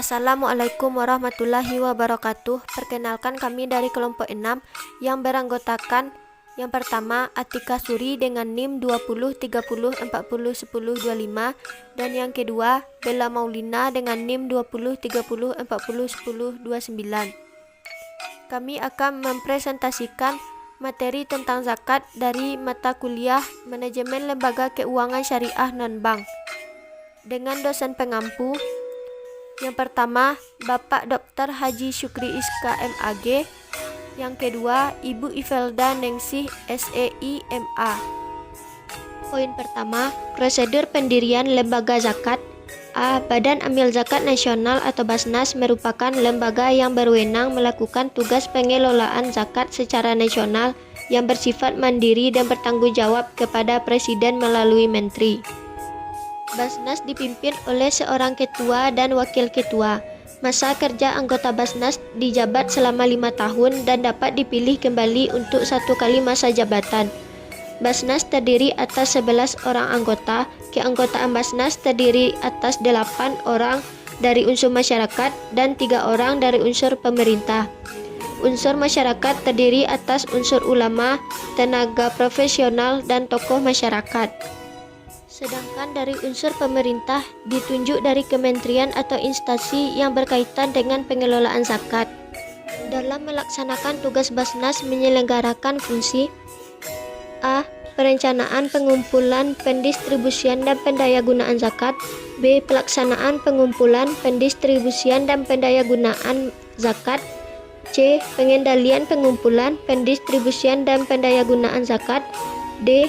Assalamualaikum warahmatullahi wabarakatuh. Perkenalkan kami dari kelompok 6 yang beranggotakan yang pertama Atika Suri dengan NIM 20 30 40 10 25 dan yang kedua Bella Maulina dengan NIM 20 30 40 10 29. Kami akan mempresentasikan materi tentang zakat dari mata kuliah Manajemen Lembaga Keuangan Syariah Non-Bank dengan dosen pengampu. Yang pertama, Bapak Dr. Haji Syukri Iska MAG. Yang kedua, Ibu Ivelda Ningsih SEI MA. Poin pertama, prosedur pendirian lembaga zakat. A. Badan Amil Zakat Nasional atau Basnas merupakan lembaga yang berwenang melakukan tugas pengelolaan zakat secara nasional yang bersifat mandiri dan bertanggung jawab kepada Presiden melalui Menteri. Basnas dipimpin oleh seorang ketua dan wakil ketua. Masa kerja anggota Basnas dijabat selama 5 tahun dan dapat dipilih kembali untuk 1 kali masa jabatan. Basnas terdiri atas 11 orang anggota. Keanggotaan Basnas terdiri atas 8 orang dari unsur masyarakat dan 3 orang dari unsur pemerintah. Unsur masyarakat terdiri atas unsur ulama, tenaga profesional, dan tokoh masyarakat. Sedangkan dari unsur pemerintah ditunjuk dari kementerian atau instansi yang berkaitan dengan pengelolaan zakat. Dalam melaksanakan tugas Basnas menyelenggarakan fungsi A. Perencanaan, pengumpulan, pendistribusian, dan pendayagunaan zakat. B. Pelaksanaan, pengumpulan, pendistribusian, dan pendayagunaan zakat. C. Pengendalian, pengumpulan, pendistribusian, dan pendayagunaan zakat. D.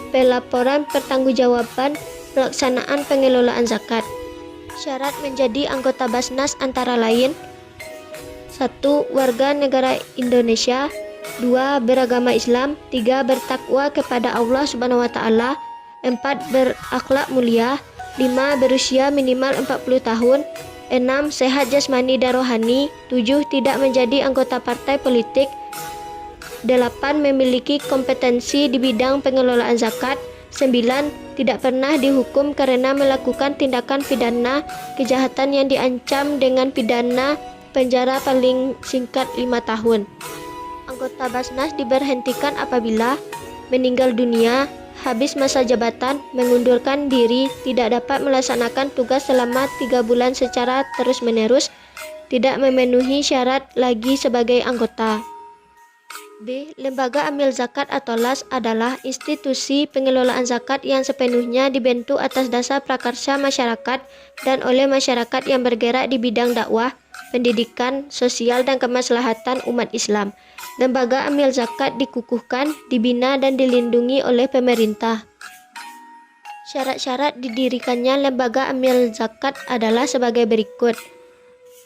Pelaporan pertanggungjawaban pelaksanaan pengelolaan zakat. Syarat menjadi anggota Basnas antara lain 1. Warga negara Indonesia. 2. Beragama Islam. 3. Bertakwa kepada Allah Subhanahu wa Ta'ala. 4. Berakhlak mulia. 5. Berusia minimal 40 tahun. 6. Sehat jasmani dan rohani. 7. Tidak menjadi anggota partai politik. 8. Memiliki kompetensi di bidang pengelolaan zakat. 9. Tidak pernah dihukum karena melakukan tindakan pidana kejahatan yang diancam dengan pidana penjara paling singkat 5 tahun. Anggota Basnas diberhentikan apabila meninggal dunia, habis masa jabatan, mengundurkan diri, tidak dapat melaksanakan tugas selama 3 bulan secara terus-menerus, tidak memenuhi syarat lagi sebagai anggota. B. Lembaga Amil Zakat atau LAS adalah institusi pengelolaan zakat yang sepenuhnya dibentuk atas dasar prakarsa masyarakat dan oleh masyarakat yang bergerak di bidang dakwah, pendidikan, sosial, dan kemaslahatan umat Islam. Lembaga Amil Zakat dikukuhkan, dibina, dan dilindungi oleh pemerintah. Syarat-syarat didirikannya lembaga Amil Zakat adalah sebagai berikut.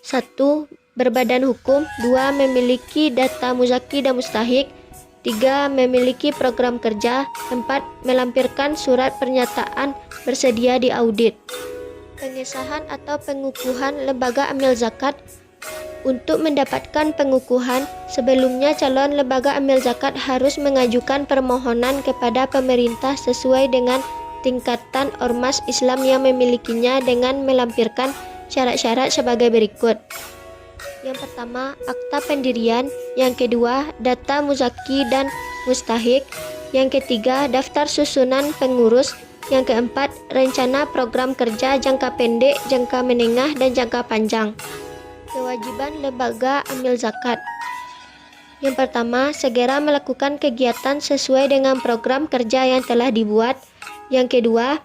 1. Berbadan hukum. 2. Memiliki data muzaki dan mustahik. 3. Memiliki program kerja. 4. Melampirkan surat pernyataan bersedia diaudit. Pengesahan atau pengukuhan lembaga amil zakat. Untuk mendapatkan pengukuhan, sebelumnya calon lembaga amil zakat harus mengajukan permohonan kepada pemerintah sesuai dengan tingkatan ormas Islam yang memilikinya dengan melampirkan syarat-syarat sebagai berikut. Yang pertama, akta pendirian. Yang kedua, data muzaki dan mustahik. Yang ketiga, daftar susunan pengurus. Yang keempat, rencana program kerja jangka pendek, jangka menengah, dan jangka panjang. Kewajiban lembaga amil zakat. Yang pertama, segera melakukan kegiatan sesuai dengan program kerja yang telah dibuat. Yang kedua,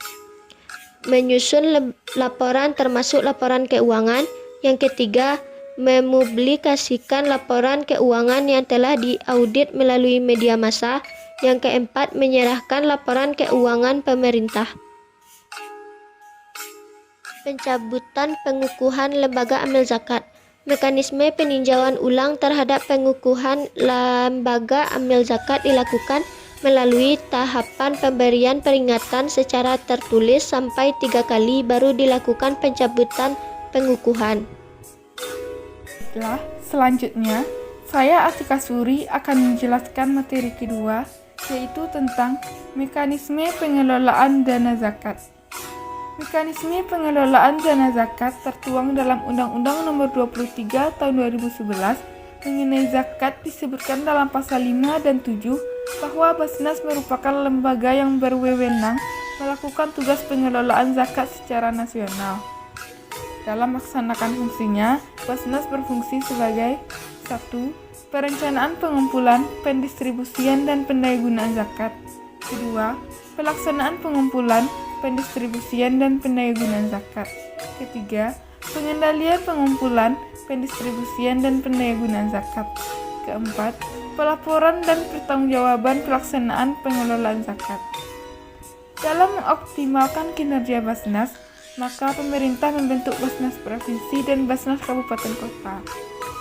menyusun laporan termasuk laporan keuangan. Yang ketiga, mempublikasikan laporan keuangan yang telah diaudit melalui media massa. Yang keempat, menyerahkan laporan keuangan pemerintah. Pencabutan pengukuhan lembaga amil zakat. Mekanisme peninjauan ulang terhadap pengukuhan lembaga amil zakat dilakukan melalui tahapan pemberian peringatan secara tertulis sampai 3 kali baru dilakukan pencabutan pengukuhan. Selanjutnya, saya Atika Suri akan menjelaskan materi kedua, yaitu tentang mekanisme pengelolaan dana zakat. Mekanisme pengelolaan dana zakat tertuang dalam Undang-Undang Nomor 23 Tahun 2011 mengenai zakat. Disebutkan dalam pasal 5 dan 7 bahwa Basnas merupakan lembaga yang berwenang melakukan tugas pengelolaan zakat secara nasional. Dalam melaksanakan fungsinya, Basnas berfungsi sebagai 1. Perencanaan pengumpulan, pendistribusian, dan pendayagunaan zakat. 2. Pelaksanaan pengumpulan, pendistribusian, dan pendayagunaan zakat. 3. Pengendalian pengumpulan, pendistribusian, dan pendayagunaan zakat. 4. Pelaporan dan pertanggungjawaban pelaksanaan pengelolaan zakat. Dalam mengoptimalkan kinerja Basnas, maka pemerintah membentuk Basnas Provinsi dan Basnas Kabupaten Kota.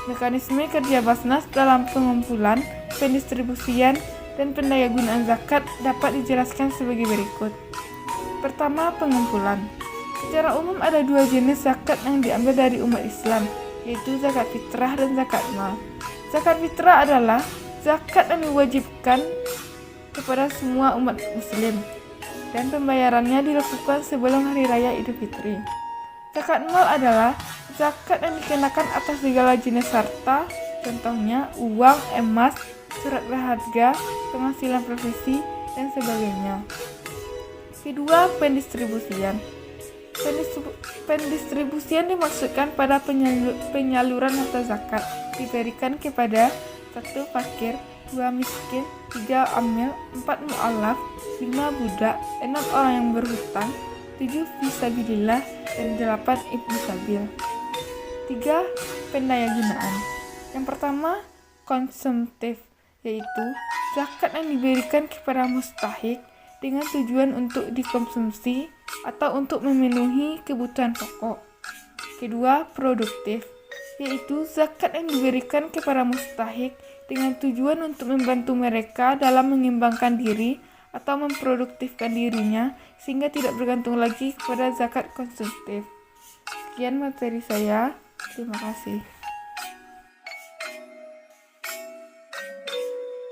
Mekanisme kerja Basnas dalam pengumpulan, pendistribusian, dan pendayagunaan zakat dapat dijelaskan sebagai berikut. Pertama, pengumpulan. Secara umum ada dua jenis zakat yang diambil dari umat Islam, yaitu zakat fitrah dan zakat mal. Zakat fitrah adalah zakat yang diwajibkan kepada semua umat muslim, dan pembayarannya dilakukan sebelum Hari Raya Idul Fitri. Zakat mal adalah zakat yang dikenakan atas segala jenis harta, contohnya uang, emas, surat berharga, penghasilan profesi, dan sebagainya. Kedua, pendistribusian. Pendistribusian dimaksudkan pada penyaluran harta zakat diberikan kepada 1. Fakir, 2. Miskin, 3. Amil, 4. Mu'alaf, 5. Budak, 6. Orang yang berhutang, 7. Fisabilillah, dan 8. Ibnu Sabil. 3. Pendayagunaan. Yang pertama, konsumtif, yaitu zakat yang diberikan kepada mustahik dengan tujuan untuk dikonsumsi atau untuk memenuhi kebutuhan pokok. Kedua, produktif, yaitu zakat yang diberikan kepada mustahik dengan tujuan untuk membantu mereka dalam mengembangkan diri atau memproduktifkan dirinya sehingga tidak bergantung lagi kepada zakat konsumtif. Sekian materi saya. Terima kasih.